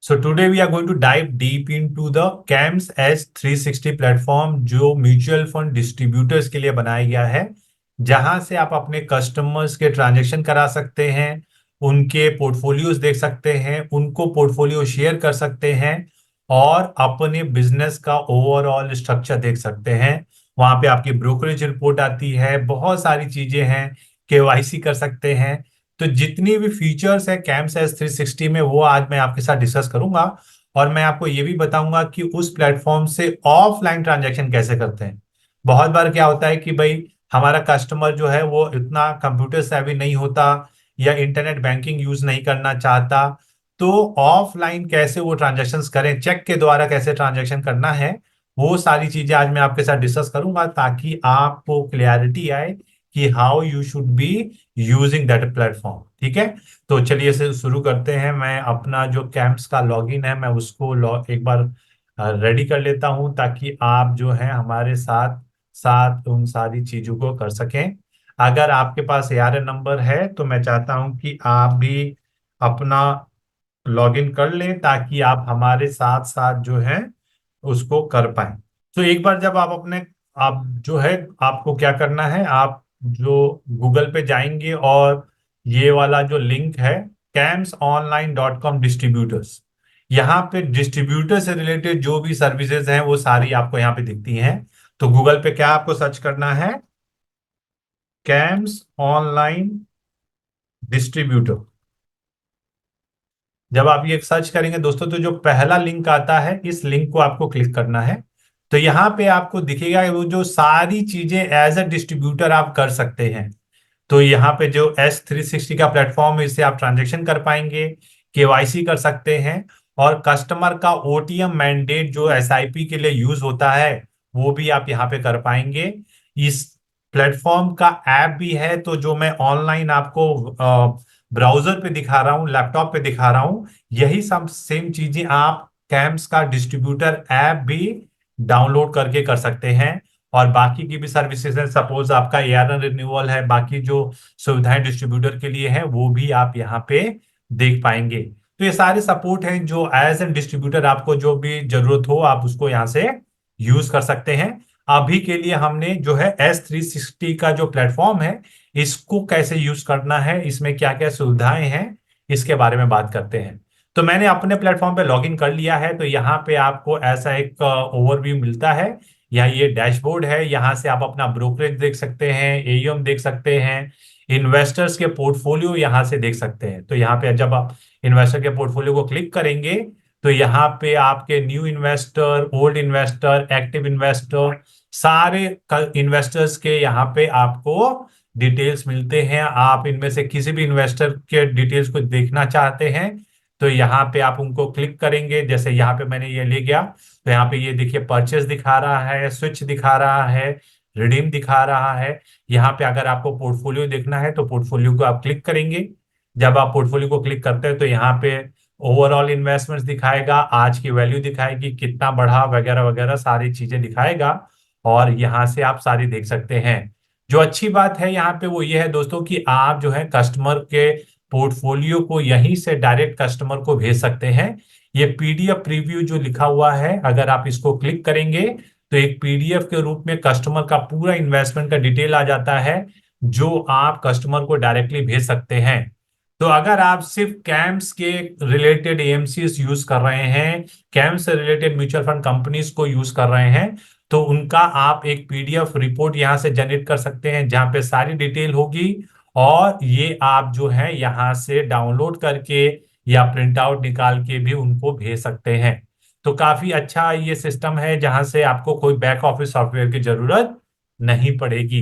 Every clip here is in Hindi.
So today we are going to dive deep into the CAMS S360 platform जो म्यूचुअल फंड डिस्ट्रीब्यूटर्स के लिए बनाया गया है, जहां से आप अपने कस्टमर्स के ट्रांजैक्शन करा सकते हैं, उनके पोर्टफोलियोज देख सकते हैं, उनको पोर्टफोलियो शेयर कर सकते हैं और अपने बिजनेस का ओवरऑल स्ट्रक्चर देख सकते हैं। वहां पे आपकी ब्रोकरेज रिपोर्ट आती है, बहुत सारी चीजें हैं, केवाईसी कर सकते हैं। तो जितनी भी फीचर्स है कैम्स S360 में वो आज मैं आपके साथ डिस्कस करूंगा। और मैं आपको ये भी बताऊंगा कि उस प्लेटफॉर्म से ऑफलाइन ट्रांजैक्शन कैसे करते हैं। बहुत बार क्या होता है कि भाई हमारा कस्टमर जो है वो इतना कंप्यूटर सेवी नहीं होता या इंटरनेट बैंकिंग यूज नहीं करना चाहता। तो ऑफलाइन कैसे वो ट्रांजैक्शंस करें, चेक के द्वारा कैसे ट्रांजैक्शन करना है, वो सारी चीजें आज मैं आपके साथ डिस्कस करूंगा ताकि आपको क्लियरिटी आए कि how you should be using that platform. ठीक है, तो चलिए इसे शुरू करते हैं। मैं अपना जो कैंप्स का लॉगिन है मैं उसको एक बार रेडी कर लेता हूं ताकि आप जो है हमारे साथ साथ उन सारी चीजों को कर सकें। अगर आपके पास ARN नंबर है तो मैं चाहता हूं कि आप भी अपना लॉगिन कर लें ताकि आप हमारे साथ साथ जो है उसको कर पाए। तो एक बार जब आप अपने आप जो है आपको क्या करना है, आप जो गूगल पे जाएंगे और ये वाला जो लिंक है CAMSonline.com डिस्ट्रीब्यूटर्स, यहाँ पे डिस्ट्रीब्यूटर से रिलेटेड जो भी सर्विसेज हैं वो सारी आपको यहाँ पे दिखती हैं। तो गूगल पे क्या आपको सर्च करना है, कैम्स ऑनलाइन डिस्ट्रीब्यूटर। जब आप ये सर्च करेंगे दोस्तों तो जो पहला लिंक आता है इस लिंक को आपको क्लिक करना है। तो यहाँ पे आपको दिखेगा वो जो सारी चीजें एज ए डिस्ट्रीब्यूटर आप कर सकते हैं। तो यहाँ पे जो S360 का प्लेटफॉर्म है इससे आप ट्रांजेक्शन कर पाएंगे, केवाईसी कर सकते हैं और कस्टमर का OTM मैंडेट जो SIP के लिए यूज होता है वो भी आप यहाँ पे कर पाएंगे। इस प्लेटफॉर्म का ऐप भी है, तो जो मैं ऑनलाइन आपको ब्राउजर पे दिखा रहा हूँ, लैपटॉप पे दिखा रहा हूँ, यही सब सेम चीजें आप कैम्स का डिस्ट्रीब्यूटर ऐप भी डाउनलोड करके कर सकते हैं। और बाकी की भी सर्विसेज है, सपोज आपका ARN रिन्यूअल है, बाकी जो सुविधाएं डिस्ट्रीब्यूटर के लिए है वो भी आप यहाँ पे देख पाएंगे। तो ये सारे सपोर्ट हैं जो एज एन डिस्ट्रीब्यूटर आपको जो भी जरूरत हो आप उसको यहाँ से यूज कर सकते हैं। अभी के लिए हमने जो है S360 का जो प्लेटफॉर्म है इसको कैसे यूज करना है, इसमें क्या क्या सुविधाएं हैं, इसके बारे में बात करते हैं। तो मैंने अपने प्लेटफॉर्म पे लॉगिन कर लिया है। तो यहाँ पे आपको ऐसा एक ओवरव्यू मिलता है। यहाँ ये डैशबोर्ड है, यहाँ से आप अपना ब्रोकरेज देख सकते हैं, AUM देख सकते हैं, इन्वेस्टर्स के पोर्टफोलियो यहाँ से देख सकते हैं। तो यहाँ पे जब आप इन्वेस्टर के पोर्टफोलियो को क्लिक करेंगे तो यहाँ पे आपके new investor, old investor, active investor, सारे इन्वेस्टर्स के यहाँ पे आपको डिटेल्स मिलते हैं। आप इनमें से किसी भी इन्वेस्टर के डिटेल्स को देखना चाहते हैं तो यहाँ पे आप उनको क्लिक करेंगे। जैसे यहाँ पे मैंने ये ले गया तो यहाँ पे ये देखिए परचेस दिखा रहा है, स्विच दिखा रहा है, रिडीम दिखा रहा है। यहाँ पे अगर आपको पोर्टफोलियो देखना है तो पोर्टफोलियो को आप क्लिक करेंगे। जब आप पोर्टफोलियो को क्लिक करते हैं तो यहाँ पे ओवरऑल इन्वेस्टमेंट्स दिखाएगा, आज की वैल्यू दिखाएगी, कितना बढ़ा वगैरह वगैरह सारी चीजें दिखाएगा और यहाँ से आप सारी देख सकते हैं। जो अच्छी बात है यहाँ पे वो ये है दोस्तों कि आप जो है कस्टमर के पोर्टफोलियो को यहीं से डायरेक्ट कस्टमर को भेज सकते हैं। ये PDF प्रीव्यू जो लिखा हुआ है अगर आप इसको क्लिक करेंगे तो एक PDF के रूप में कस्टमर का पूरा इन्वेस्टमेंट का डिटेल आ जाता है जो आप कस्टमर को डायरेक्टली भेज सकते हैं। तो अगर आप सिर्फ कैम्स के रिलेटेड AMCs यूज कर रहे हैं, कैम्स से रिलेटेड म्यूचुअल फंड कंपनीज को यूज कर रहे हैं, तो उनका आप एक PDF रिपोर्ट यहाँ से जनरेट कर सकते हैं जहां पे सारी डिटेल होगी और ये आप जो है यहाँ से डाउनलोड करके या प्रिंट आउट निकाल के भी उनको भेज सकते हैं। तो काफी अच्छा ये सिस्टम है जहां से आपको कोई बैक ऑफिस सॉफ्टवेयर की जरूरत नहीं पड़ेगी।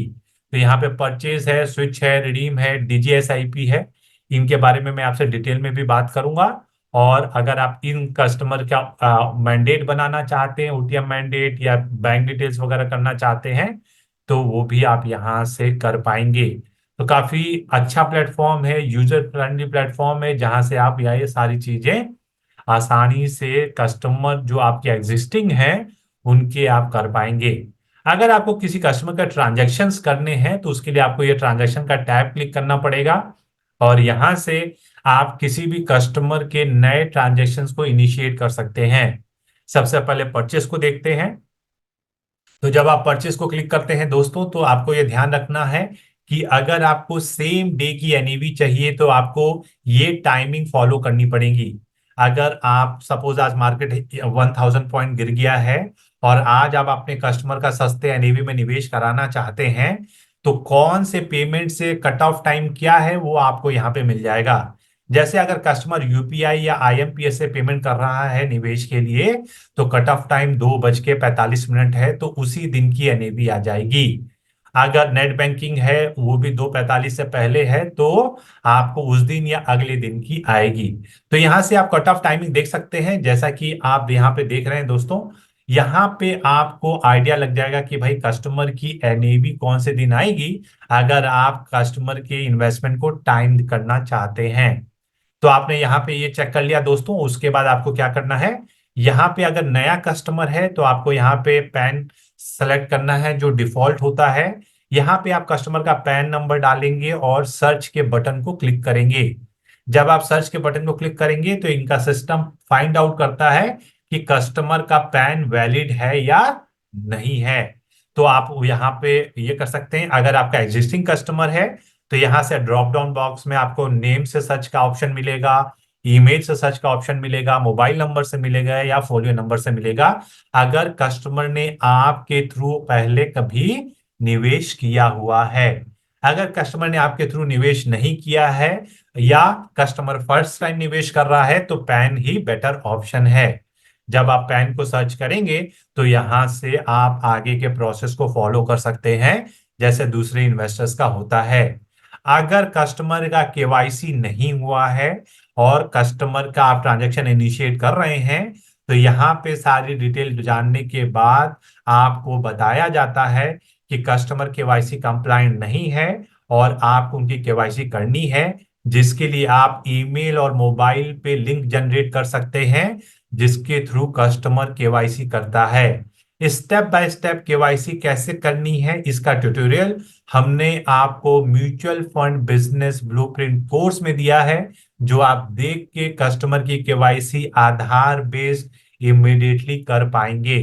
तो यहाँ पे परचेज है, स्विच है, रिडीम है, DGSIP है। इनके बारे में मैं आपसे डिटेल में भी बात करूंगा। और अगर आप इन कस्टमर का मैंडेट बनाना चाहते हैं, OTM मैंडेट या बैंक डिटेल्स वगैरह करना चाहते हैं तो वो भी आप यहाँ से कर पाएंगे। तो काफी अच्छा प्लेटफॉर्म है, यूजर फ्रेंडली प्लेटफॉर्म है जहां से आप ये सारी चीजें आसानी से कस्टमर जो आपके एग्जिस्टिंग हैं उनके आप कर पाएंगे। अगर आपको किसी कस्टमर का ट्रांजैक्शंस करने हैं तो उसके लिए आपको ये ट्रांजैक्शन का टैब क्लिक करना पड़ेगा और यहां से आप किसी भी कस्टमर के नए ट्रांजेक्शन्स को इनिशिएट कर सकते हैं। सबसे पहले परचेस को देखते हैं। तो जब आप परचेस को क्लिक करते हैं दोस्तों, तो आपको ये ध्यान रखना है कि अगर आपको सेम डे की एनएवी चाहिए तो आपको ये टाइमिंग फॉलो करनी पड़ेगी। अगर आप सपोज आज मार्केट 1000 पॉइंट गिर गया है और आज आप अपने कस्टमर का सस्ते एनएवी में निवेश कराना चाहते हैं, तो कौन से पेमेंट से कट ऑफ टाइम क्या है वो आपको यहाँ पे मिल जाएगा। जैसे अगर कस्टमर यूपीआई या आईएमपीएस से पेमेंट कर रहा है निवेश के लिए, तो कट ऑफ टाइम 2:45 है, तो उसी दिन की एनएवी आ जाएगी। अगर नेट बैंकिंग है वो भी 2:45 से पहले है, तो आपको उस दिन या अगले दिन की आएगी। तो यहां से आप कट ऑफ टाइमिंग देख सकते हैं, जैसा कि आप यहाँ पे देख रहे हैं दोस्तों। यहाँ पे आपको आइडिया लग जाएगा कि भाई कस्टमर की एनएवी कौन से दिन आएगी, अगर आप कस्टमर के इन्वेस्टमेंट को टाइम करना चाहते हैं। तो आपने यहाँ पे ये चेक कर लिया दोस्तों। उसके बाद आपको क्या करना है, यहाँ पे अगर नया कस्टमर है तो आपको यहाँ पे पैन सेलेक्ट करना है जो डिफॉल्ट होता है। यहाँ पे आप कस्टमर का पैन नंबर डालेंगे और सर्च के बटन को क्लिक करेंगे। जब आप सर्च के बटन को क्लिक करेंगे तो इनका सिस्टम फाइंड आउट करता है कि कस्टमर का पैन वैलिड है या नहीं है। तो आप यहाँ पे ये कर सकते हैं। अगर आपका एग्जिस्टिंग कस्टमर है तो यहाँ से ड्रॉप डाउन बॉक्स में आपको नेम से सर्च का ऑप्शन मिलेगा, ईमेल से सर्च का ऑप्शन मिलेगा, मोबाइल नंबर से मिलेगा या फोलियो नंबर से मिलेगा, अगर कस्टमर ने आपके थ्रू पहले कभी निवेश किया हुआ है। अगर कस्टमर ने आपके थ्रू निवेश नहीं किया है या कस्टमर फर्स्ट टाइम निवेश कर रहा है, तो पैन ही बेटर ऑप्शन है। जब आप पैन को सर्च करेंगे तो यहां से आप आगे के प्रोसेस को फॉलो कर सकते हैं, जैसे दूसरे इन्वेस्टर्स का होता है। अगर कस्टमर का केवाईसी नहीं हुआ है और कस्टमर का आप ट्रांजैक्शन इनिशिएट कर रहे हैं, तो यहाँ पे सारी डिटेल जानने के बाद आपको बताया जाता है कि कस्टमर केवाईसी कंप्लाइंट नहीं है और आपको उनकी केवाईसी करनी है, जिसके लिए आप ईमेल और मोबाइल पे लिंक जनरेट कर सकते हैं, जिसके थ्रू कस्टमर केवाईसी करता है। स्टेप बाय स्टेप केवाईसी कैसे करनी है इसका ट्यूटोरियल हमने आपको mutual fund business blueprint course में दिया है, जो आप देख के कस्टमर की केवाईसी आधार बेस्ड इमीडिएटली कर पाएंगे।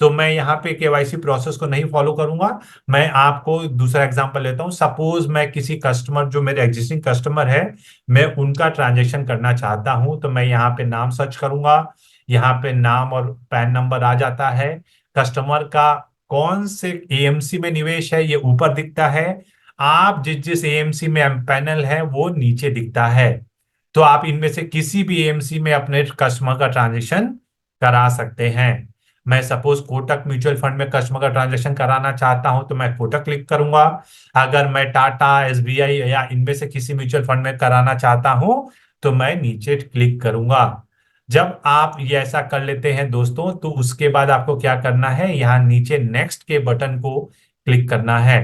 तो मैं यहाँ पे केवाईसी प्रोसेस को नहीं फॉलो करूंगा। मैं आपको दूसरा एग्जांपल लेता हूँ। सपोज मैं किसी कस्टमर, जो मेरे एग्जिस्टिंग कस्टमर है, मैं उनका ट्रांजेक्शन करना चाहता हूं, तो मैं यहाँ पे नाम सर्च करूंगा। यहाँ पे नाम और पैन नंबर आ जाता है। कस्टमर का कौन से एएमसी में निवेश है ये ऊपर दिखता है। आप जिस जिस एएमसी में पैनल है वो नीचे दिखता है। तो आप इनमें से किसी भी एएमसी में अपने कस्टमर का ट्रांजेक्शन करा सकते हैं। मैं सपोज कोटक म्यूचुअल फंड में कस्टमर का ट्रांजेक्शन कराना चाहता हूं, तो मैं कोटक क्लिक करूंगा। अगर मैं टाटा, एसबीआई या इनमें से किसी म्यूचुअल फंड में कराना चाहता हूं, तो मैं नीचे क्लिक करूंगा। जब आप ये ऐसा कर लेते हैं दोस्तों, तो उसके बाद आपको क्या करना है, यहाँ नीचे नेक्स्ट के बटन को क्लिक करना है।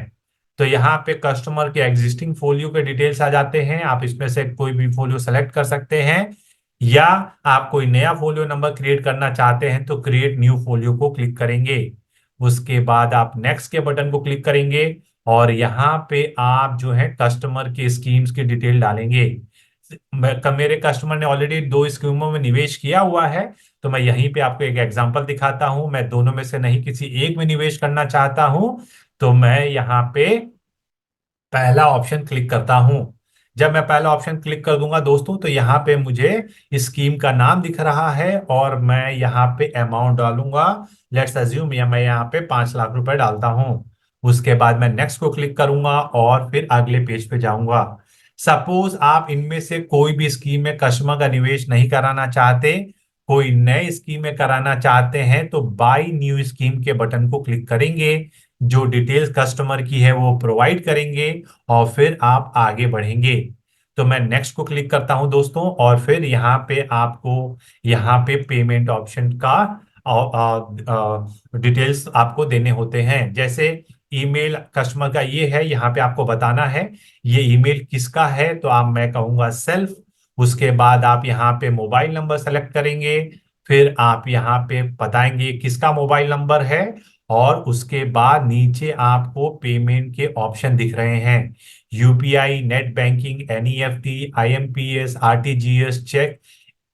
तो यहाँ पे कस्टमर के एग्जिस्टिंग फोलियो के डिटेल्स आ जाते हैं। आप इसमें से कोई भी फोलियो सेलेक्ट कर सकते हैं, या आप कोई नया फोलियो नंबर क्रिएट करना चाहते हैं तो क्रिएट न्यू फोलियो को क्लिक करेंगे। उसके बाद आप नेक्स्ट के बटन को क्लिक करेंगे और यहाँ पे आप जो है कस्टमर के स्कीम्स की डिटेल डालेंगे। मेरे कस्टमर ने ऑलरेडी 2 स्कीमों में निवेश किया हुआ है, तो मैं यहीं पे आपको एक एग्जांपल दिखाता हूं। मैं दोनों में से नहीं किसी एक में निवेश करना चाहता हूं, तो मैं यहाँ पे पहला ऑप्शन क्लिक करता हूं। जब मैं पहला ऑप्शन क्लिक कर दूंगा दोस्तों, तो यहाँ पे मुझे स्कीम का नाम दिख रहा है और मैं यहाँ पे अमाउंट डालूंगा। लेट्स अज्यूम या मैं यहाँ पे 5 लाख रुपए डालता हूँ। उसके बाद मैं नेक्स्ट को क्लिक करूंगा और फिर अगले पेज पे जाऊंगा। सपोज आप इनमें से कोई भी स्कीम में कस्टमर का निवेश नहीं कराना चाहते, कोई नए स्कीम में कराना चाहते हैं, तो बाई न्यू स्कीम के बटन को क्लिक करेंगे। जो डिटेल्स कस्टमर की है वो प्रोवाइड करेंगे और फिर आप आगे बढ़ेंगे। तो मैं नेक्स्ट को क्लिक करता हूं दोस्तों, और फिर यहाँ पे आपको यहाँ पे पेमेंट ऑप्शन का डिटेल्स आपको देने होते हैं। जैसे ईमेल कस्टमर का ये है, यहाँ पे आपको बताना है ये ईमेल किसका है, तो आप मैं कहूंगा सेल्फ। उसके बाद आप यहाँ पे मोबाइल नंबर सेलेक्ट करेंगे, फिर आप यहाँ पे बताएंगे किसका मोबाइल नंबर है, और उसके बाद नीचे आपको पेमेंट के ऑप्शन दिख रहे हैं। UPI, net banking, NEFT, IMPS, RTGS, cheque,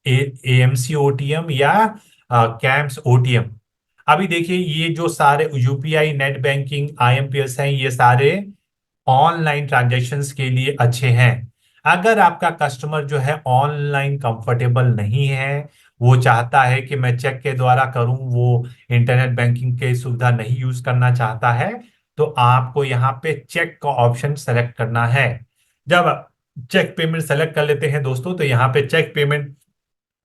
AMC OTM या कैम्स ओटीएम। अभी देखिए ये जो सारे यूपीआई, नेट बैंकिंग, आईएमपीएस हैं, ये सारे ऑनलाइन ट्रांजैक्शंस के लिए अच्छे हैं। अगर आपका कस्टमर जो है ऑनलाइन कंफर्टेबल नहीं है, वो चाहता है कि मैं चेक के द्वारा करूं, वो इंटरनेट बैंकिंग के सुविधा नहीं यूज करना चाहता है, तो आपको यहाँ पे चेक का ऑप्शन सेलेक्ट करना है। जब चेक पेमेंट सेलेक्ट कर लेते हैं दोस्तों, तो यहाँ पे चेक पेमेंट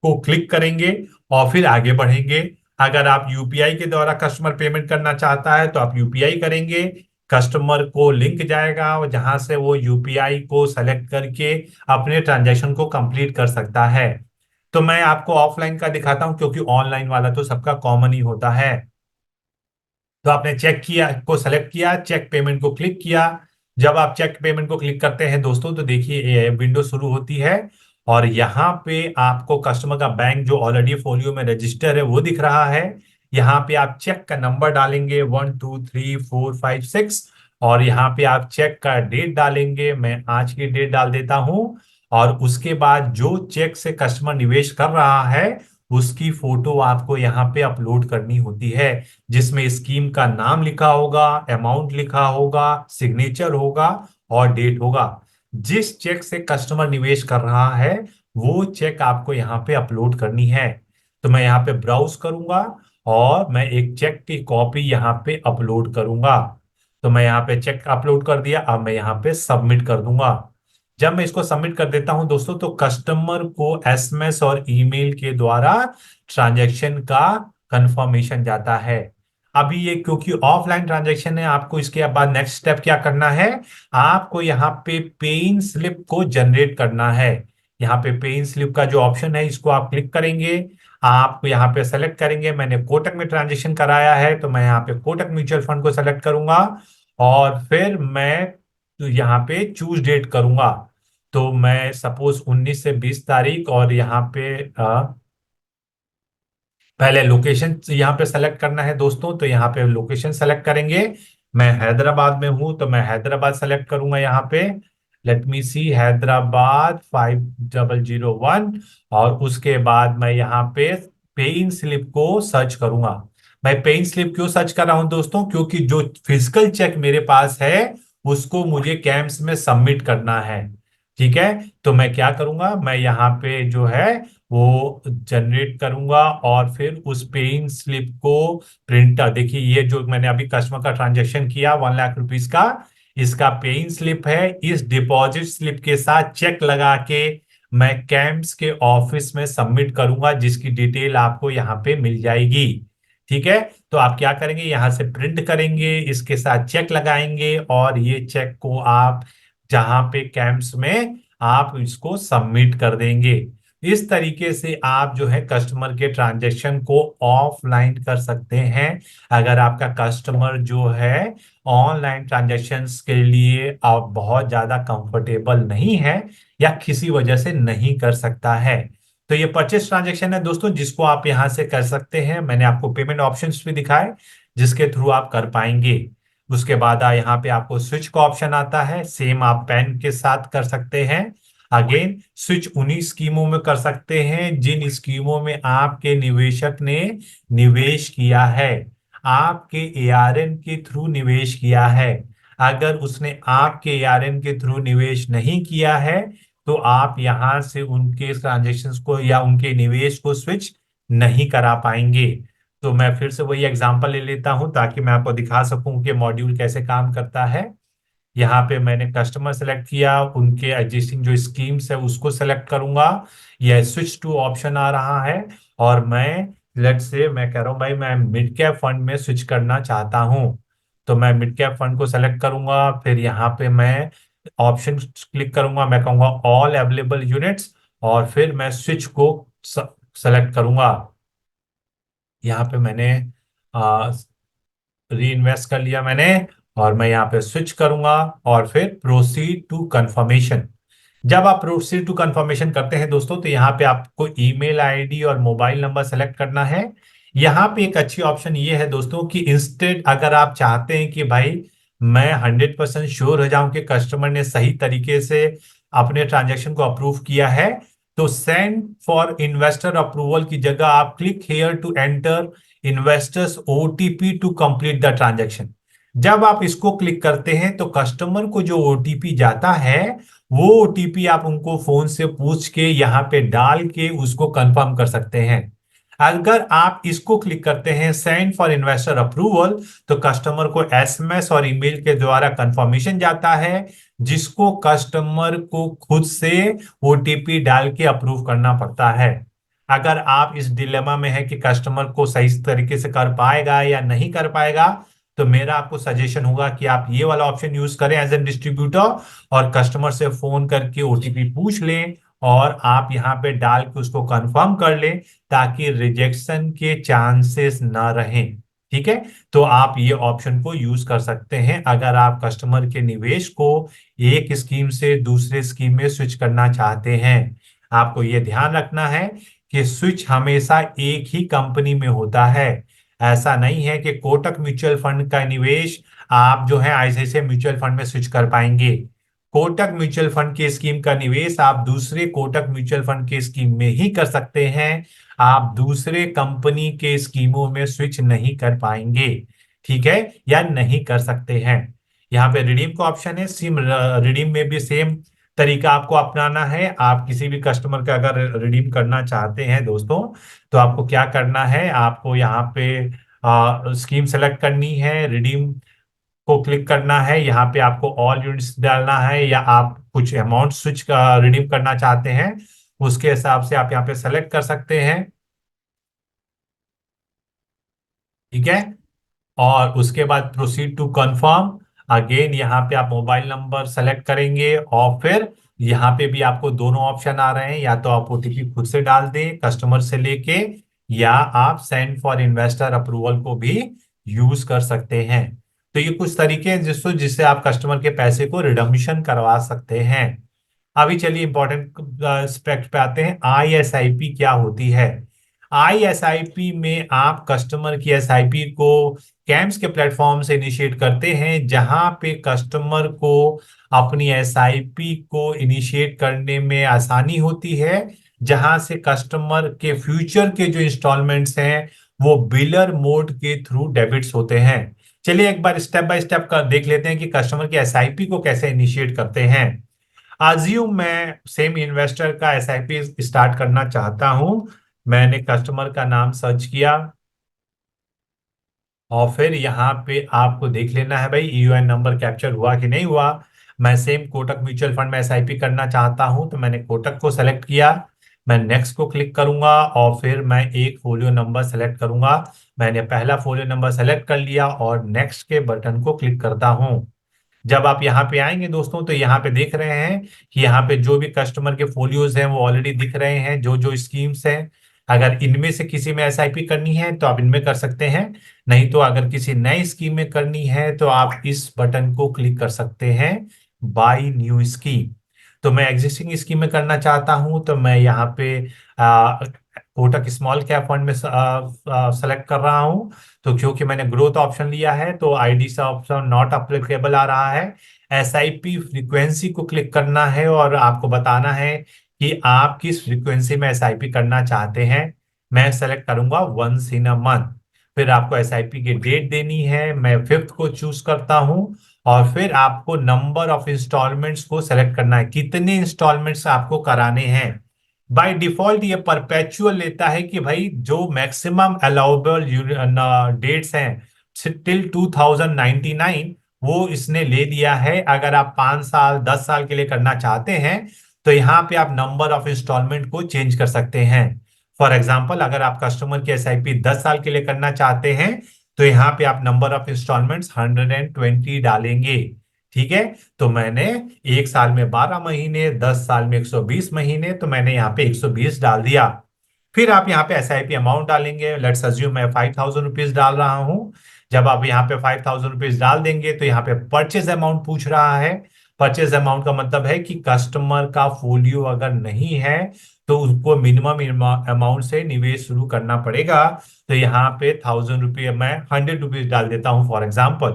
को क्लिक करेंगे और फिर आगे बढ़ेंगे। अगर आप यूपीआई के द्वारा कस्टमर पेमेंट करना चाहता है तो आप यूपीआई करेंगे, कस्टमर को लिंक जाएगा और जहां से वो यूपीआई को सेलेक्ट करके अपने ट्रांजैक्शन को कंप्लीट कर सकता है। तो मैं आपको ऑफलाइन का दिखाता हूं, क्योंकि ऑनलाइन वाला तो सबका कॉमन ही होता है। तो आपने चेक किया को सेलेक्ट किया, चेक पेमेंट को क्लिक किया। जब आप चेक पेमेंट को क्लिक करते हैं दोस्तों, तो देखिए ये विंडो शुरू होती है और यहाँ पे आपको कस्टमर का बैंक जो ऑलरेडी फोलियो में रजिस्टर है वो दिख रहा है। यहाँ पे आप चेक का नंबर डालेंगे 123456, और यहाँ पे आप चेक का डेट डालेंगे, मैं आज की डेट डाल देता हूँ। और उसके बाद जो चेक से कस्टमर निवेश कर रहा है उसकी फोटो आपको यहाँ पे अपलोड करनी होती है, जिसमें स्कीम का नाम लिखा होगा, अमाउंट लिखा होगा, सिग्नेचर होगा और डेट होगा। जिस चेक से कस्टमर निवेश कर रहा है वो चेक आपको यहाँ पे अपलोड करनी है। तो मैं यहाँ पे ब्राउज करूंगा और मैं एक चेक की कॉपी यहाँ पे अपलोड करूंगा। तो मैं यहाँ पे चेक अपलोड कर दिया, अब मैं यहाँ पे सबमिट कर दूंगा। जब मैं इसको सबमिट कर देता हूं दोस्तों, तो कस्टमर को एसएमएस और ईमेल के द्वारा ट्रांजैक्शन का कंफर्मेशन जाता है। अभी ये क्योंकि ऑफलाइन ट्रांजैक्शन है, आपको इसके बाद नेक्स्ट स्टेप क्या करना है, आपको यहाँ पे पेइन स्लिप को जनरेट करना है। यहाँ पे पेइन स्लिप का जो ऑप्शन है इसको आप क्लिक करेंगे, आप यहाँ पे सेलेक्ट करेंगे, मैंने कोटक में ट्रांजेक्शन कराया है तो मैं यहाँ पे कोटक म्यूचुअल फंड को सेलेक्ट करूंगा और फिर मैं यहाँ पे चूज डेट करूंगा। तो मैं सपोज 19 से 20 तारीख, और यहाँ पे पहले लोकेशन यहाँ पे सेलेक्ट करना है दोस्तों, तो यहाँ पे लोकेशन सेलेक्ट करेंगे। मैं हैदराबाद में हूं तो मैं हैदराबाद सेलेक्ट करूंगा यहाँ पे। लेट मी सी, हैदराबाद 5001। और उसके बाद मैं यहाँ पे पे इन स्लिप को सर्च करूंगा। मैं पे इन स्लिप क्यों सर्च कर रहा हूं दोस्तों, क्योंकि जो फिजिकल चेक मेरे पास है उसको मुझे कैम्स में सबमिट करना है। ठीक है, तो मैं क्या करूंगा, मैं यहाँ पे जो है वो जनरेट करूंगा और फिर उस पेइंग स्लिप को प्रिंटर, देखिए ये जो मैंने अभी कस्टमर का ट्रांजैक्शन किया 1 लाख रुपीज का, इसका पेइंग स्लिप है। इस डिपॉजिट स्लिप के साथ चेक लगा के मैं कैंप्स के ऑफिस में सबमिट करूंगा, जिसकी डिटेल आपको यहाँ पे मिल जाएगी। ठीक है, तो आप क्या करेंगे, यहाँ से प्रिंट करेंगे, इसके साथ चेक लगाएंगे और ये चेक को आप जहां पे कैंप्स में आप इसको सबमिट कर देंगे। इस तरीके से आप जो है कस्टमर के ट्रांजैक्शन को ऑफलाइन कर सकते हैं। अगर आपका कस्टमर जो है ऑनलाइन ट्रांजैक्शंस के लिए आप बहुत ज्यादा कंफर्टेबल नहीं है या किसी वजह से नहीं कर सकता है, तो ये परचेस ट्रांजैक्शन है दोस्तों, जिसको आप यहां से कर सकते हैं। मैंने आपको पेमेंट ऑप्शंस भी दिखाए जिसके थ्रू आप कर पाएंगे। उसके बाद यहाँ पे आपको स्विच का ऑप्शन आता है, सेम आप पैन के साथ कर सकते हैं। अगेन स्विच उन्हीं स्कीमों में कर सकते हैं जिन स्कीमों में आपके निवेशक ने निवेश किया है, आपके एआरएन के थ्रू निवेश किया है। अगर उसने आपके एआरएन के थ्रू निवेश नहीं किया है तो आप यहां से उनके ट्रांजेक्शन्स को या उनके निवेश को स्विच नहीं करा पाएंगे। तो मैं फिर से वही एग्जांपल ले लेता हूं ताकि मैं आपको दिखा सकूं कि मॉड्यूल कैसे काम करता है। यहाँ पे मैंने कस्टमर सेलेक्ट किया, उनके एग्जिस्टिंग जो स्कीम्स है उसको सेलेक्ट करूंगा। यह स्विच टू ऑप्शन आ रहा है और मैं लेट से मैं कह रहा हूँ भाई मैं मिड कैप फंड में स्विच करना चाहता हूँ। तो मैं मिड कैप फंड को सेलेक्ट करूंगा, फिर यहाँ पे मैं ऑप्शन क्लिक करूंगा, मैं कहूंगा ऑल अवेलेबल यूनिट्स और फिर मैं स्विच को सेलेक्ट करूंगा। यहाँ पे मैंने री इन्वेस्ट कर लिया मैंने, और मैं यहाँ पे स्विच करूंगा और फिर प्रोसीड टू कंफर्मेशन। जब आप प्रोसीड टू कंफर्मेशन करते हैं दोस्तों, तो यहाँ पे आपको ईमेल आईडी और मोबाइल नंबर सेलेक्ट करना है। यहाँ पे एक अच्छी ऑप्शन ये है दोस्तों कि इंस्टेड अगर आप चाहते हैं कि भाई मैं 100% श्योर हो जाऊं कि कस्टमर ने सही तरीके से अपने ट्रांजैक्शन को अप्रूव किया है, तो सेंड फॉर इन्वेस्टर अप्रूवल की जगह आप click here to enter investors OTP to complete the transaction. जब आप इसको क्लिक करते हैं तो कस्टमर को जो ओटीपी जाता है, वो ओटीपी आप उनको फोन से पूछ के यहाँ पे डाल के उसको कंफर्म कर सकते हैं। अगर आप इसको क्लिक करते हैं सेंड फॉर इन्वेस्टर अप्रूवल, तो कस्टमर को एसएमएस और ईमेल के द्वारा कंफर्मेशन जाता है, जिसको कस्टमर को खुद से ओटीपी डाल के अप्रूव करना पड़ता है। अगर आप इस डिलेमा में है कि कस्टमर को सही तरीके से कर पाएगा या नहीं कर पाएगा, तो मेरा आपको सजेशन होगा कि आप ये वाला ऑप्शन यूज करें एज ए डिस्ट्रीब्यूटर, और कस्टमर से फोन करके ओटीपी पूछ लें और आप यहाँ पे डाल के उसको कंफर्म कर लें, ताकि रिजेक्शन के चांसेस ना रहें। ठीक है, तो आप ये ऑप्शन को यूज कर सकते हैं अगर आप कस्टमर के निवेश को एक स्कीम से दूसरे स्कीम में स्विच करना चाहते हैं। आपको ये ध्यान रखना है कि स्विच हमेशा एक ही कंपनी में होता है। ऐसा नहीं है कि कोटक म्यूचुअल फंड का निवेश आप जो है आईसीआईसीआई म्यूचुअल फंड में स्विच कर पाएंगे। कोटक म्यूचुअल फंड की स्कीम का निवेश आप दूसरे कोटक म्यूचुअल फंड के स्कीम में ही कर सकते हैं। आप दूसरे कंपनी के स्कीमों में स्विच नहीं कर पाएंगे। ठीक है, या नहीं कर सकते हैं। यहाँ पे रिडीम का ऑप्शन है, सिम रिडीम में भी सेम तरीका आपको अपनाना है। आप किसी भी कस्टमर का अगर रिडीम करना चाहते हैं दोस्तों, तो आपको क्या करना है, आपको यहाँ पे स्कीम सेलेक्ट करनी है, रिडीम को क्लिक करना है, यहाँ पे आपको ऑल यूनिट्स डालना है, या आप कुछ अमाउंट स्विच रिडीम करना चाहते हैं उसके हिसाब से आप यहाँ पे सेलेक्ट कर सकते हैं। ठीक है, और उसके बाद प्रोसीड टू कंफर्म। अगेन यहाँ पे आप मोबाइल नंबर सेलेक्ट करेंगे, और फिर यहाँ पे भी आपको दोनों ऑप्शन आ रहे हैं, या तो आप ओटीपी खुद से डाल दें कस्टमर से लेके, या आप सेंड फॉर इन्वेस्टर अप्रूवल को भी यूज कर सकते हैं। तो ये कुछ तरीके हैं जिससे आप कस्टमर के पैसे को रिडम्पशन करवा सकते हैं। अभी चलिए इंपॉर्टेंट एस्पेक्ट पे आते हैं, आईएसआईपी क्या होती है। आईएसआईपी में आप कस्टमर की एसआईपी को कैम्स के प्लेटफॉर्म से इनिशिएट करते हैं, जहां पे कस्टमर को अपनी एसआईपी को इनिशिएट करने में आसानी होती है, जहां से कस्टमर के फ्यूचर के जो इंस्टॉलमेंट्स हैं वो बिलर मोड के थ्रू डेबिट्स होते हैं। चलिए एक बार स्टेप बाय स्टेप कर देख लेते हैं कि कस्टमर की एसआईपी को कैसे इनिशिएट करते हैं। अज्यूम मैं सेम इन्वेस्टर का एसआईपी स्टार्ट करना चाहता हूं। मैंने कस्टमर का नाम सर्च किया, और फिर यहाँ पे आपको देख लेना है भाई यूएन नंबर कैप्चर हुआ कि नहीं हुआ। मैं सेम कोटक म्यूचुअल फंड में एसआईपी करना चाहता हूं, तो मैंने कोटक को सेलेक्ट किया। मैं नेक्स्ट को क्लिक करूंगा, और फिर मैं एक फोलियो नंबर सेलेक्ट करूंगा। मैंने पहला फोलियो नंबर सेलेक्ट कर लिया और नेक्स्ट के बटन को क्लिक करता हूं। जब आप यहाँ पे आएंगे दोस्तों, तो यहाँ पे देख रहे हैं कि यहाँ पे जो भी कस्टमर के फोलियोज हैं वो ऑलरेडी दिख रहे हैं, जो जो स्कीम्स हैं। अगर इनमें से किसी में एसआईपी करनी है तो आप इनमें कर सकते हैं, नहीं तो अगर किसी नई स्कीम में करनी है तो आप इस बटन को क्लिक कर सकते हैं, बाय न्यू स्कीम। तो मैं एग्जिस्टिंग स्कीम में करना चाहता हूं, तो मैं यहाँ पे कोटक स्मॉल कैप फंड में सेलेक्ट कर रहा हूं। तो क्योंकि मैंने ग्रोथ ऑप्शन लिया है तो आईडी सा ऑप्शन नॉट अप्लीकेबल आ रहा है। एसआईपी फ्रीक्वेंसी को क्लिक करना है और आपको बताना है कि आप किस फ्रीक्वेंसी में एसआईपी करना चाहते हैं। मैं सेलेक्ट करूंगा वंस इन अ मंथ। फिर आपको एसआईपी की डेट देनी है, मैं 5th को चूज करता हूं। और फिर आपको नंबर ऑफ इंस्टॉलमेंट्स को सेलेक्ट करना है, कितने इंस्टॉलमेंट्स आपको कराने हैं। बाय डिफॉल्ट ये परपेचुअल लेता है कि भाई जो मैक्सिमम अलाउबल डेट्स हैं टिल 2099, वो इसने ले दिया है। अगर आप 5 साल 10 साल के लिए करना चाहते हैं, तो यहाँ पे आप नंबर ऑफ इंस्टॉलमेंट को चेंज कर सकते हैं। फॉर एग्जाम्पल, अगर आप कस्टमर की एसआईपी 10 साल के लिए करना चाहते हैं, तो यहाँ पे आप नंबर ऑफ इंस्टॉलमेंट्स 120 डालेंगे। ठीक है, तो मैंने 1 साल में 12 महीने, 10 साल में 120 महीने, तो मैंने यहाँ पे 120 डाल दिया। फिर आप यहाँ पे एसआईपी अमाउंट डालेंगे। लेट्स अज्यूम मैं 5,000 रुपीज डाल रहा हूँ। जब आप यहाँ पे 5,000 रुपीज डाल देंगे, तो यहाँ पे परचेज अमाउंट पूछ रहा है। परचेज अमाउंट का मतलब है कि कस्टमर का फोलियो अगर नहीं है तो उसको मिनिमम अमाउंट से निवेश शुरू करना पड़ेगा। तो यहाँ पे 1,000 रुपये मैं 100 रुपीज डाल देता हूँ फॉर एग्जाम्पल।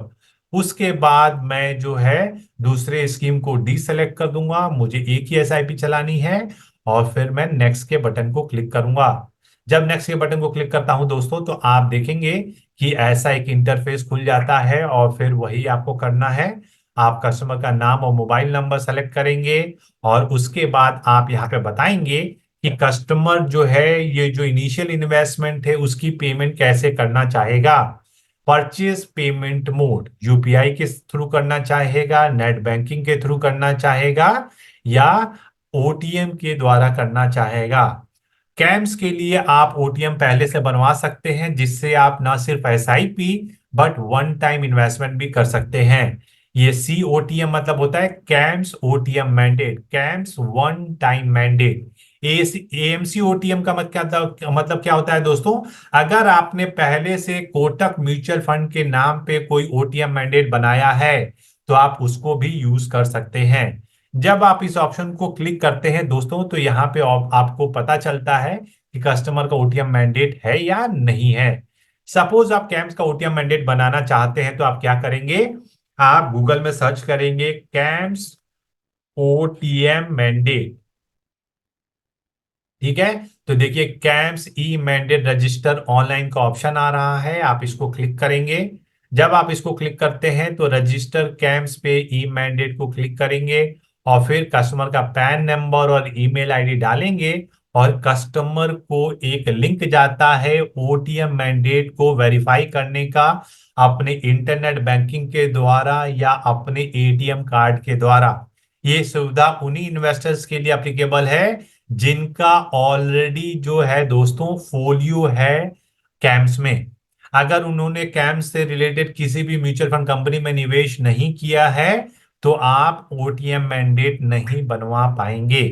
उसके बाद मैं जो है दूसरे स्कीम को डीसेलेक्ट कर दूंगा, मुझे एक ही एसआईपी चलानी है। और फिर मैं नेक्स्ट के बटन को क्लिक करूंगा। जब नेक्स्ट के बटन को क्लिक करता हूं दोस्तों, तो आप देखेंगे कि ऐसा एक इंटरफेस खुल जाता है और फिर वही आपको करना है। आप कस्टमर का नाम और मोबाइल नंबर सेलेक्ट करेंगे और उसके बाद आप यहाँ पे बताएंगे कि कस्टमर जो है ये जो इनिशियल इन्वेस्टमेंट है उसकी पेमेंट कैसे करना चाहेगा। परचेज पेमेंट मोड यूपीआई के थ्रू करना चाहेगा, नेट बैंकिंग के थ्रू करना चाहेगा, या ओटीएम के द्वारा करना चाहेगा। कैम्स के लिए आप ओटीएम पहले से बनवा सकते हैं, जिससे आप ना सिर्फ SIP but one time investment भी कर सकते हैं। ये सी ओटीएम मतलब होता है camps OTM mandate, camps one time mandate. AMC OTM का मतलब क्या होता है दोस्तों? अगर आपने पहले से कोटक म्यूचुअल फंड के नाम पे कोई ओटीएम मैंडेट बनाया है तो आप उसको भी यूज कर सकते हैं। जब आप इस ऑप्शन को क्लिक करते हैं दोस्तों, तो यहाँ पे आपको पता चलता है कि कस्टमर का ओटीएम मैंडेट है या नहीं है। सपोज आप कैम्स का ओटीएम मैंडेट बनाना चाहते हैं तो आप क्या करेंगे? आप गूगल में सर्च करेंगे कैम्स ओटीएम मैंडेट। ठीक है, तो देखिए camps e mandate register online का ऑप्शन आ रहा है, आप इसको क्लिक करेंगे। जब आप इसको क्लिक करते हैं तो रजिस्टर कैम्स पे ई मैंडेट को क्लिक करेंगे और फिर कस्टमर का पैन नंबर और ईमेल आईडी डालेंगे और कस्टमर को एक लिंक जाता है ओटीएम मैंडेट को वेरीफाई करने का, अपने इंटरनेट बैंकिंग के द्वारा या अपने एटीएम कार्ड के द्वारा। ये सुविधा उन्हीं इन्वेस्टर्स के लिए एप्लीकेबल है जिनका ऑलरेडी जो है दोस्तों फोलियो है कैम्स में। अगर उन्होंने कैम्स से रिलेटेड किसी भी म्यूचुअल फंड कंपनी में निवेश नहीं किया है तो आप ओटीएम मैंडेट नहीं बनवा पाएंगे।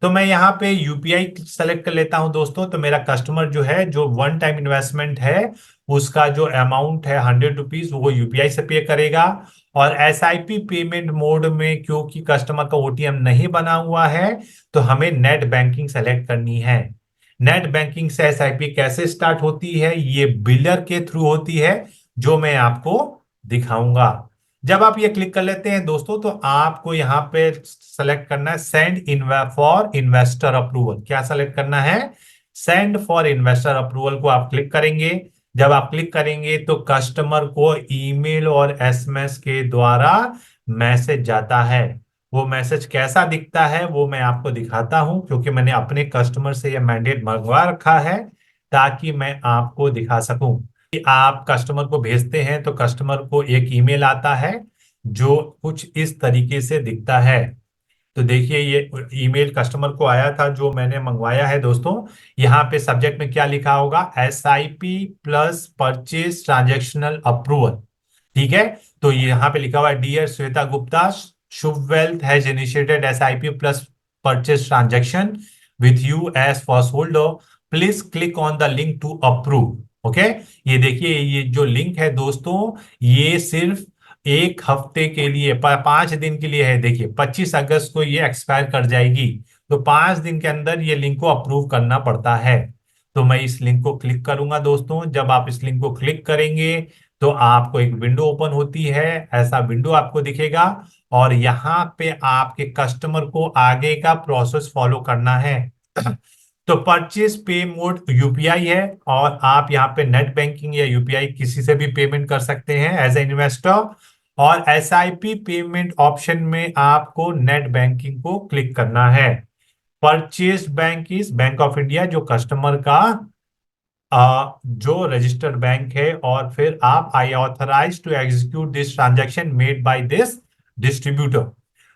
तो मैं यहाँ पे यूपीआई सेलेक्ट कर लेता हूं दोस्तों। तो मेरा कस्टमर जो है, जो वन टाइम इन्वेस्टमेंट है उसका जो अमाउंट है 100 रुपीज, वो यूपीआई से पे करेगा। और एसआईपी पेमेंट मोड में क्योंकि कस्टमर का ओटीएम नहीं बना हुआ है तो हमें नेट बैंकिंग सेलेक्ट करनी है। नेट बैंकिंग से एसआईपी कैसे स्टार्ट होती है? ये बिलर के थ्रू होती है, जो मैं आपको दिखाऊंगा। जब आप ये क्लिक कर लेते हैं दोस्तों, तो आपको यहाँ पे सेलेक्ट करना है send in for investor approval. क्या सेलेक्ट करना है? सेंड फॉर इन्वेस्टर अप्रूवल को आप क्लिक करेंगे। जब आप क्लिक करेंगे तो कस्टमर को ईमेल और एसएमएस के द्वारा मैसेज जाता है। वो मैसेज कैसा दिखता है वो मैं आपको दिखाता हूं, क्योंकि मैंने अपने कस्टमर से ये मैंडेट मंगवा रखा है ताकि मैं आपको दिखा सकूं। कि आप कस्टमर को भेजते हैं तो कस्टमर को एक ईमेल आता है जो कुछ इस तरीके से दिखता है। तो देखिए ये ईमेल कस्टमर को आया था जो मैंने मंगवाया है दोस्तों। यहाँ पे सब्जेक्ट में क्या लिखा होगा? SIP plus purchase transactional approval. ठीक है, तो यहाँ पे लिखा हुआ है dear Shweta Gupta, Shubh wealth has initiated SIP plus purchase transaction with you as first holder, please click on the link to approve. Okay, ये देखिए ये जो लिंक है दोस्तों, ये सिर्फ एक हफ्ते के लिए 5 दिन के लिए है। देखिए 25 अगस्त को ये एक्सपायर कर जाएगी, तो 5 दिन के अंदर ये लिंक को अप्रूव करना पड़ता है। तो मैं इस लिंक को क्लिक करूंगा दोस्तों। जब आप इस लिंक को क्लिक करेंगे तो आपको एक विंडो ओपन होती है, ऐसा विंडो आपको दिखेगा और यहाँ पे आपके कस्टमर को आगे का प्रोसेस फॉलो करना है। तो परचेज पे मोड यूपीआई है और आप यहाँ पे नेट बैंकिंग या यूपीआई किसी से भी पेमेंट कर सकते हैं एज ए इन्वेस्टर। और एसआईपी पेमेंट ऑप्शन में आपको नेट बैंकिंग को क्लिक करना है। Purchase bank is bank of India, जो कस्टमर का जो रजिस्टर्ड बैंक है। और फिर आप I authorise to execute this transaction made by this distributor.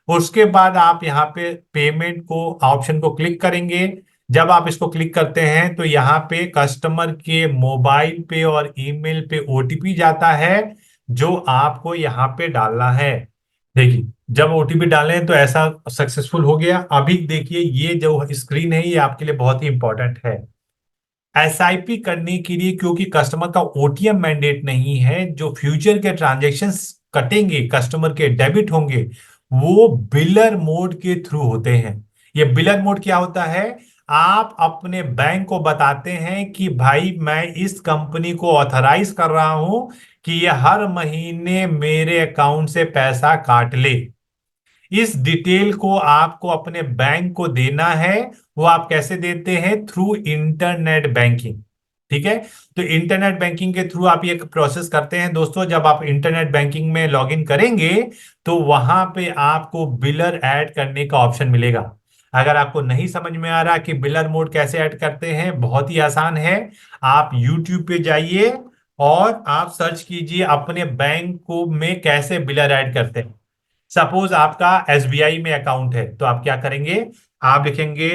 उसके बाद आप यहाँ पे पेमेंट को ऑप्शन को क्लिक करेंगे। जब आप इसको क्लिक करते हैं तो यहाँ पे कस्टमर के मोबाइल पे और ईमेल पे ओटीपी जाता है जो आपको यहाँ पे डालना है। देखिए जब ओटीपी डालें तो ऐसा सक्सेसफुल हो गया। अभी देखिए ये जो स्क्रीन है ये आपके लिए बहुत ही इंपॉर्टेंट है। एसआईपी करने के लिए क्योंकि कस्टमर का ओटीएम मैंडेट नहीं है, जो फ्यूचर के ट्रांजैक्शंस कटेंगे, कस्टमर के डेबिट होंगे, वो बिलर मोड के थ्रू होते हैं। ये बिलर मोड क्या होता है? आप अपने बैंक को बताते हैं कि भाई मैं इस कंपनी को ऑथराइज कर रहा हूं कि ये हर महीने मेरे अकाउंट से पैसा काट ले। इस डिटेल को आपको अपने बैंक को देना है। वो आप कैसे देते हैं? Through internet banking. ठीक है। तो इंटरनेट बैंकिंग के थ्रू आप ये प्रोसेस करते हैं दोस्तों। जब आप इंटरनेट बैंकिंग में लॉगिन करेंगे तो वहां पे आपको बिलर ऐड करने का ऑप्शन मिलेगा। अगर आपको नहीं समझ में आ रहा कि बिलर मोड कैसे ऐड करते हैं, बहुत ही आसान है। आप YouTube पे जाइए और आप सर्च कीजिए अपने बैंक को में कैसे बिलर ऐड करते हैं। सपोज आपका एसबीआई में अकाउंट है तो आप क्या करेंगे? आप लिखेंगे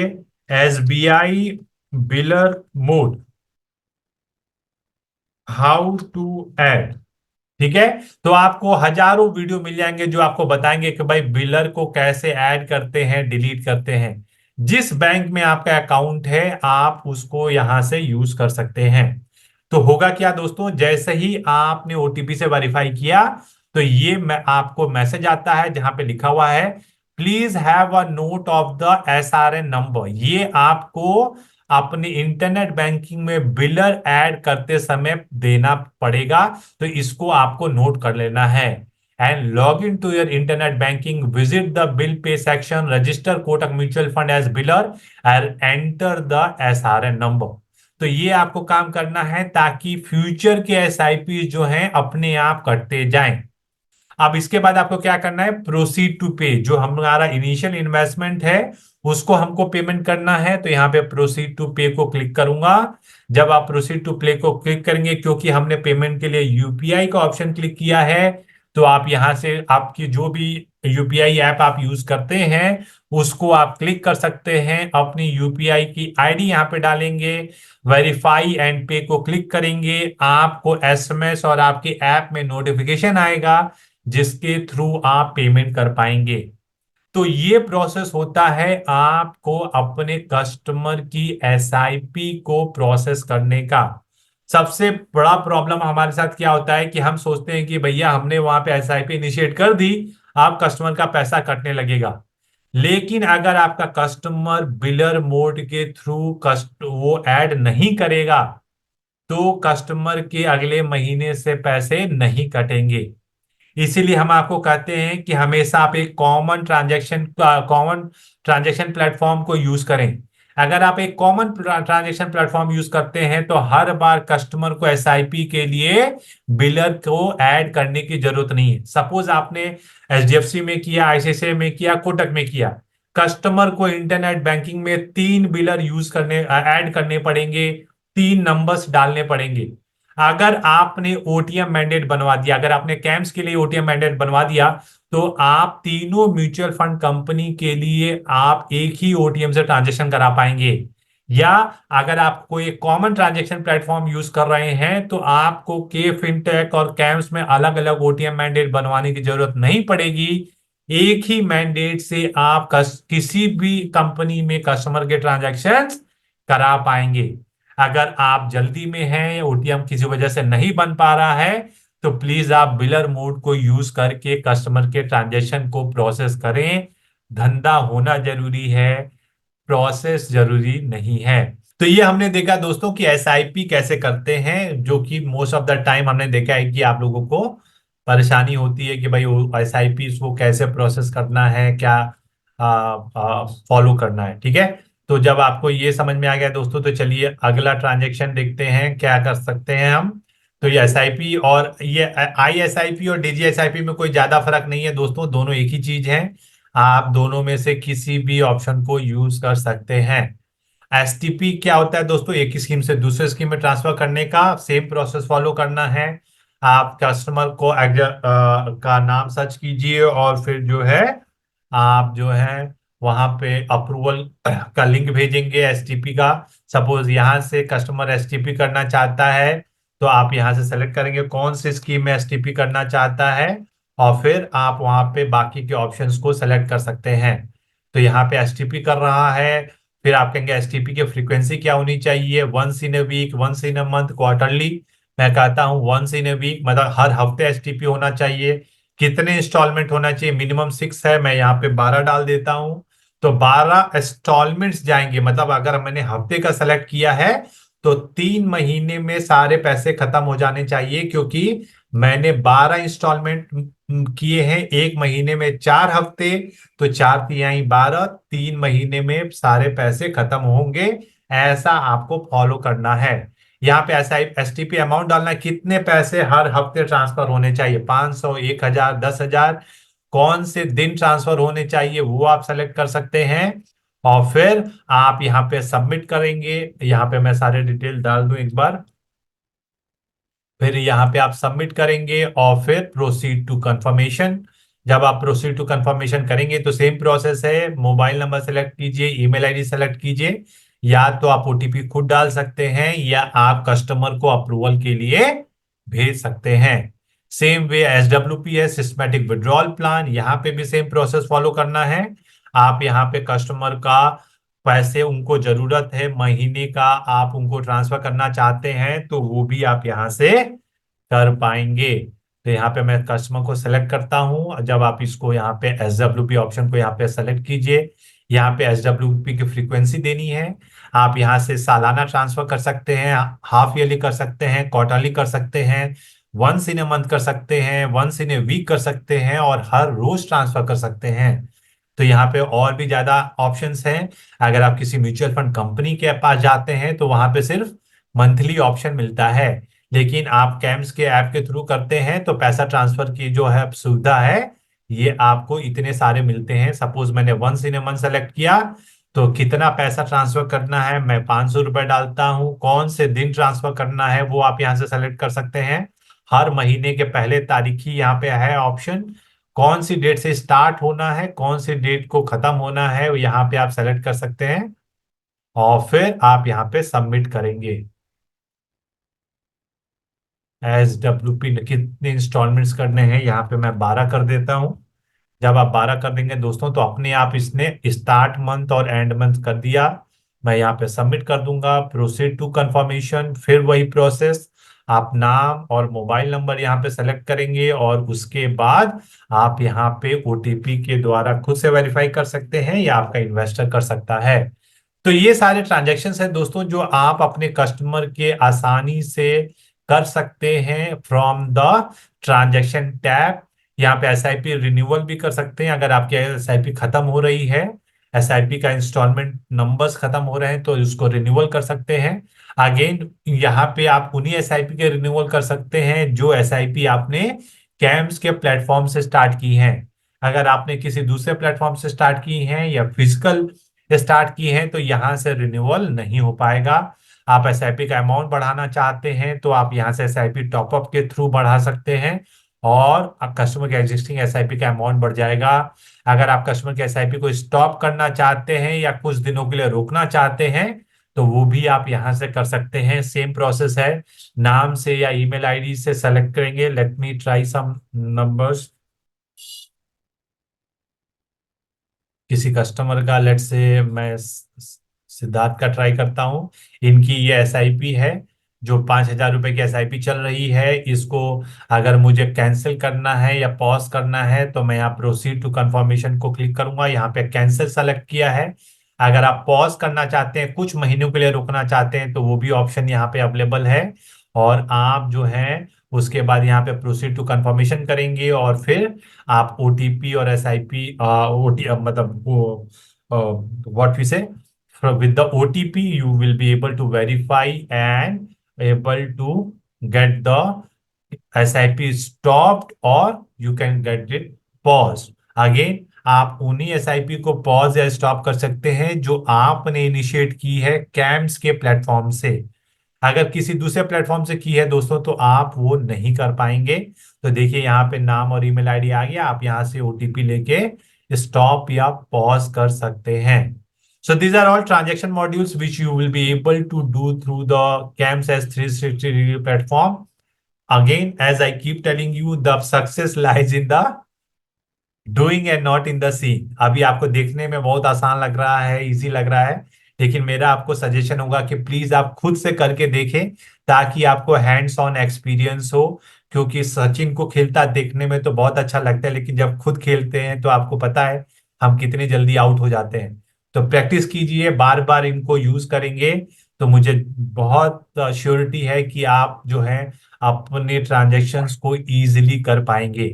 SBI biller mode, how to add. ठीक है। तो आपको हजारों वीडियो मिल जाएंगे जो आपको बताएंगे कि भाई बिलर को कैसे ऐड करते हैं, डिलीट करते हैं। जिस बैंक में आपका अकाउंट है आप उसको यहां से यूज कर सकते हैं। तो होगा क्या दोस्तों, जैसे ही आपने ओटीपी से वेरीफाई किया तो ये मैं आपको मैसेज आता है जहां पे लिखा हुआ है please have a note of the SRN number. ये आपको अपने इंटरनेट बैंकिंग में बिलर ऐड करते समय देना पड़ेगा। तो इसको आपको नोट कर लेना है। And log in to your internet banking, visit the bill pay section, register Kotak mutual fund as biller and enter the SRN number. तो ये आपको काम करना है ताकि फ्यूचर के एसआईपी जो हैं अपने आप कटते जाएं। अब इसके बाद आपको क्या करना है? प्रोसीड टू पे। जो हमारा इनिशियल इन्वेस्टमेंट है उसको हमको पेमेंट करना है। तो यहाँ पे प्रोसीड टू पे को क्लिक करूंगा। जब आप प्रोसीड टू पे को क्लिक करेंगे, क्योंकि हमने पेमेंट के लिए यूपीआई का ऑप्शन क्लिक किया है, तो आप यहां से आपकी जो भी यूपीआई ऐप आप यूज करते हैं उसको आप क्लिक कर सकते हैं। अपनी यूपीआई की आईडी यहाँ पे डालेंगे, वेरीफाई एंड पे को क्लिक करेंगे। आपको एसएमएस और आपके ऐप में नोटिफिकेशन आएगा जिसके थ्रू आप पेमेंट कर पाएंगे। तो ये प्रोसेस होता है आपको अपने कस्टमर की एसआईपी को प्रोसेस करने का। सबसे बड़ा प्रॉब्लम हमारे साथ क्या होता है कि हम सोचते हैं कि भैया हमने वहां पे एसआईपी इनिशिएट कर दी, आप कस्टमर का पैसा कटने लगेगा। लेकिन अगर आपका कस्टमर बिलर मोड के थ्रू कस्ट वो ऐड नहीं करेगा तो कस्टमर के अगले महीने से पैसे नहीं कटेंगे। इसीलिए हम आपको कहते हैं कि हमेशा आप एक कॉमन ट्रांजैक्शन प्लेटफॉर्म को यूज करें। अगर आप एक कॉमन ट्रांजैक्शन प्लेटफॉर्म यूज करते हैं तो हर बार कस्टमर को एसआईपी के लिए बिलर को ऐड करने की जरूरत नहीं है। सपोज आपने एचडीएफसी में किया, आईसीआईसीआई में किया, कोटक में किया, कस्टमर को इंटरनेट बैंकिंग में 3 बिलर यूज करने ऐड करने पड़ेंगे, 3 नंबर्स डालने पड़ेंगे। अगर आपने ओटीएम मैंडेट बनवा दिया, अगर आपने कैम्स के लिए ओटीएम मैंडेट बनवा दिया, तो आप तीनों म्यूचुअल फंड कंपनी के लिए आप एक ही ओटीएम से ट्रांजेक्शन करा पाएंगे। या अगर आप कोई कॉमन ट्रांजेक्शन प्लेटफॉर्म यूज कर रहे हैं तो आपको के फिनटेक और कैम्स में अलग अलग ओटीएम मैंडेट बनवाने की जरूरत नहीं पड़ेगी। एक ही मैंडेट से आप किसी भी कंपनी में कस्टमर के ट्रांजेक्शन करा पाएंगे। अगर आप जल्दी में हैं, ओटीएम किसी वजह से नहीं बन पा रहा है, तो प्लीज आप बिलर मोड को यूज करके कस्टमर के ट्रांजेक्शन को प्रोसेस करें। धंधा होना जरूरी है, प्रोसेस जरूरी नहीं है। तो ये हमने देखा दोस्तों कि एसआईपी कैसे करते हैं, जो कि मोस्ट ऑफ द टाइम हमने देखा है कि आप लोगों को परेशानी होती है कि भाई एसआईपी को कैसे प्रोसेस करना है, क्या फॉलो करना है। ठीक है। तो जब आपको ये समझ में आ गया दोस्तों, तो चलिए अगला ट्रांजेक्शन देखते हैं क्या कर सकते हैं हम। तो ये एसआईपी और ये आईएसआईपी और डीजीएसआईपी में कोई ज्यादा फर्क नहीं है दोस्तों, दोनों एक ही चीज है। आप दोनों में से किसी भी ऑप्शन को यूज कर सकते हैं। एसटीपी क्या होता है दोस्तों? एक स्कीम से दूसरे स्कीम में ट्रांसफर करने का सेम प्रोसेस फॉलो करना है। आप कस्टमर को का नाम सर्च कीजिए और फिर जो है आप जो है वहां पे अप्रूवल का लिंक भेजेंगे एसटीपी का। सपोज यहाँ से कस्टमर एसटीपी करना चाहता है तो आप यहाँ से सेलेक्ट करेंगे कौन सी स्कीम में एसटीपी करना चाहता है, और फिर आप वहां पे बाकी के ऑप्शंस को सेलेक्ट कर सकते हैं। तो यहाँ पे एसटीपी कर रहा है, फिर आप कहेंगे एसटीपी की फ्रीक्वेंसी क्या होनी चाहिए, once in a week, once in a month, quarterly. मैं कहता हूँ वंस इन ए वीक, मतलब हर हफ्ते एसटीपी होना चाहिए। कितने इंस्टॉलमेंट होना चाहिए? मिनिमम 6 है, मैं यहाँ पे 12 डाल देता हूँ। तो 12 इंस्टॉलमेंट्स जाएंगे, मतलब अगर मैंने हफ्ते का सेलेक्ट किया है तो 3 महीने में सारे पैसे खत्म हो जाने चाहिए, क्योंकि मैंने 12 इंस्टॉलमेंट किए हैं, एक महीने में 4 हफ्ते, तो 4 तिहाई 12, 3 महीने में सारे पैसे खत्म होंगे। ऐसा आपको फॉलो करना है। यहाँ पे ऐसा एसटीपी अमाउंट डालना है, कितने पैसे हर हफ्ते ट्रांसफर होने चाहिए, 500, 1,000, 10,000, कौन से दिन ट्रांसफर होने चाहिए वो आप सेलेक्ट कर सकते हैं। और फिर आप यहाँ पे सबमिट करेंगे। यहाँ पे मैं सारे डिटेल डाल दूं एक बार। फिर यहाँ पे आप सबमिट करेंगे और फिर प्रोसीड टू कंफर्मेशन। जब आप प्रोसीड टू कंफर्मेशन करेंगे तो सेम प्रोसेस है, मोबाइल नंबर सेलेक्ट कीजिए, ईमेल आईडी सेलेक्ट कीजिए, या तो आप ओटीपी खुद डाल सकते हैं या आप कस्टमर को अप्रूवल के लिए भेज सकते हैं। सेम वे एसडब्ल्यूपी है, सिस्टमैटिक विड्रॉल प्लान, यहाँ पे भी सेम प्रोसेस फॉलो करना है। आप यहाँ पे कस्टमर का पैसे उनको जरूरत है महीने का, आप उनको ट्रांसफर करना चाहते हैं तो वो भी आप यहाँ से कर पाएंगे। तो यहाँ पे मैं कस्टमर को सेलेक्ट करता हूँ। जब आप इसको यहाँ पे एसडब्ल्यूपी ऑप्शन को यहाँ पे सेलेक्ट कीजिए, यहाँ पे एसडब्ल्यूपी की फ्रीक्वेंसी देनी है। आप यहाँ से सालाना ट्रांसफर कर सकते हैं, हाफ ईयरली कर सकते हैं, क्वार्टरली कर सकते हैं, वंस इन ए मंथ कर सकते हैं, वंस इन ए वीक कर सकते हैं, और हर रोज ट्रांसफर कर सकते हैं। तो यहाँ पे और भी ज्यादा ऑप्शंस हैं। अगर आप किसी म्यूचुअल फंड कंपनी के पास जाते हैं तो वहां पे सिर्फ मंथली ऑप्शन मिलता है, लेकिन आप कैम्स के ऐप के थ्रू करते हैं तो पैसा ट्रांसफर की जो है सुविधा है, ये आपको इतने सारे मिलते हैं। सपोज मैंने once in a month select किया, तो कितना पैसा ट्रांसफर करना है, मैं 500 रुपए डालता हूँ। कौन से दिन ट्रांसफर करना है वो आप यहाँ से सेलेक्ट कर सकते हैं। हर महीने के पहले तारीख ही यहाँ पे है ऑप्शन। कौन सी डेट से स्टार्ट होना है, कौन सी डेट को खत्म होना है, वो यहाँ पे आप सेलेक्ट कर सकते हैं। और फिर आप यहाँ पे सबमिट करेंगे। एस डब्ल्यू पी कितने इंस्टॉलमेंट्स करने हैं, यहाँ पे मैं 12 कर देता हूँ। जब आप 12 कर देंगे दोस्तों तो अपने आप इसने स्टार्ट मंथ और एंड मंथ कर दिया। मैं यहाँ पे सबमिट कर दूंगा, प्रोसीड टू कंफर्मेशन, फिर वही प्रोसेस। आप नाम और मोबाइल नंबर यहाँ पे सेलेक्ट करेंगे और उसके बाद आप यहाँ पे ओटीपी के द्वारा खुद से वेरीफाई कर सकते हैं या आपका इन्वेस्टर कर सकता है। तो ये सारे ट्रांजैक्शंस हैं दोस्तों जो आप अपने कस्टमर के आसानी से कर सकते हैं फ्रॉम द ट्रांजैक्शन टैब। यहाँ पे एसआईपी रिन्यूअल भी कर सकते हैं, अगर आपकी एसआईपी खत्म हो रही है, एसआईपी का इंस्टॉलमेंट नंबर्स खत्म हो रहे हैं तो उसको रिन्यूअल कर सकते हैं। अगेन यहाँ पे आप उन्हीं एसआईपी के रिन्यूअल कर सकते हैं जो एसआईपी आपने कैम्स के प्लेटफॉर्म से स्टार्ट की हैं। अगर आपने किसी दूसरे प्लेटफॉर्म से स्टार्ट की हैं या फिजिकल स्टार्ट की हैं तो यहाँ से रिन्यूअल नहीं हो पाएगा। आप एसआईपी का अमाउंट बढ़ाना चाहते हैं तो आप यहाँ से एसआईपी टॉपअप के थ्रू बढ़ा सकते हैं और कस्टमर के एग्जिस्टिंग एसआईपी का अमाउंट बढ़ जाएगा। अगर आप कस्टमर के एसआईपी को स्टॉप करना चाहते हैं या कुछ दिनों के लिए रोकना चाहते हैं तो वो भी आप यहाँ से कर सकते हैं। सेम प्रोसेस है, नाम से या ईमेल आईडी से सेलेक्ट करेंगे। Let me try some numbers. किसी कस्टमर का, लेट से मैं सिद्धार्थ का ट्राई करता हूँ। इनकी ये एसआईपी है जो 5,000 रुपए की एसआईपी चल रही है। इसको अगर मुझे कैंसिल करना है या पॉज करना है तो मैं यहाँ प्रोसीड टू कंफर्मेशन को क्लिक करूंगा, यहाँ पे कैंसिल सेलेक्ट किया है। अगर आप पॉज करना चाहते हैं, कुछ महीनों के लिए रुकना चाहते हैं तो वो भी ऑप्शन यहाँ पे अवेलेबल है। और आप जो है उसके बाद यहाँ पे प्रोसीड टू कंफर्मेशन करेंगे और फिर आप ओटीपी और एसआईपी ओटी मतलब वो व्हाट वी से with the OTP you will be able to verify and able to get the SIP stopped or you can get it paused again। आप उन्हीं एसआईपी को पॉज या स्टॉप कर सकते हैं जो आपने इनिशिएट की है कैम्स के प्लेटफॉर्म से। अगर किसी दूसरे प्लेटफॉर्म से की है दोस्तों तो आप वो नहीं कर पाएंगे। तो देखिए यहाँ पे नाम और ईमेल आईडी आ गया, आप यहाँ से ओटीपी लेके स्टॉप या पॉज कर सकते हैं। So these are all transaction modules which you will be able to do through the CAMS S360 platform. Again, as I keep telling you, the success lies in the doing and not in the seeing. अभी आपको देखने में बहुत आसान लग रहा है, इजी लग रहा है, लेकिन मेरा आपको सजेशन होगा कि प्लीज आप खुद से करके देखें ताकि आपको हैंड्स ऑन एक्सपीरियंस हो। क्योंकि सचिन को खेलता देखने में तो बहुत अच्छा लगता है, लेकिन जब खुद खेलते हैं तो आपको पता है हम कितनी जल्दी आउट हो जाते हैं। तो प्रैक्टिस कीजिए, बार बार इनको यूज करेंगे तो मुझे बहुत श्योरिटी है कि आप जो है अपने ट्रांजेक्शन्स को इजीली कर पाएंगे।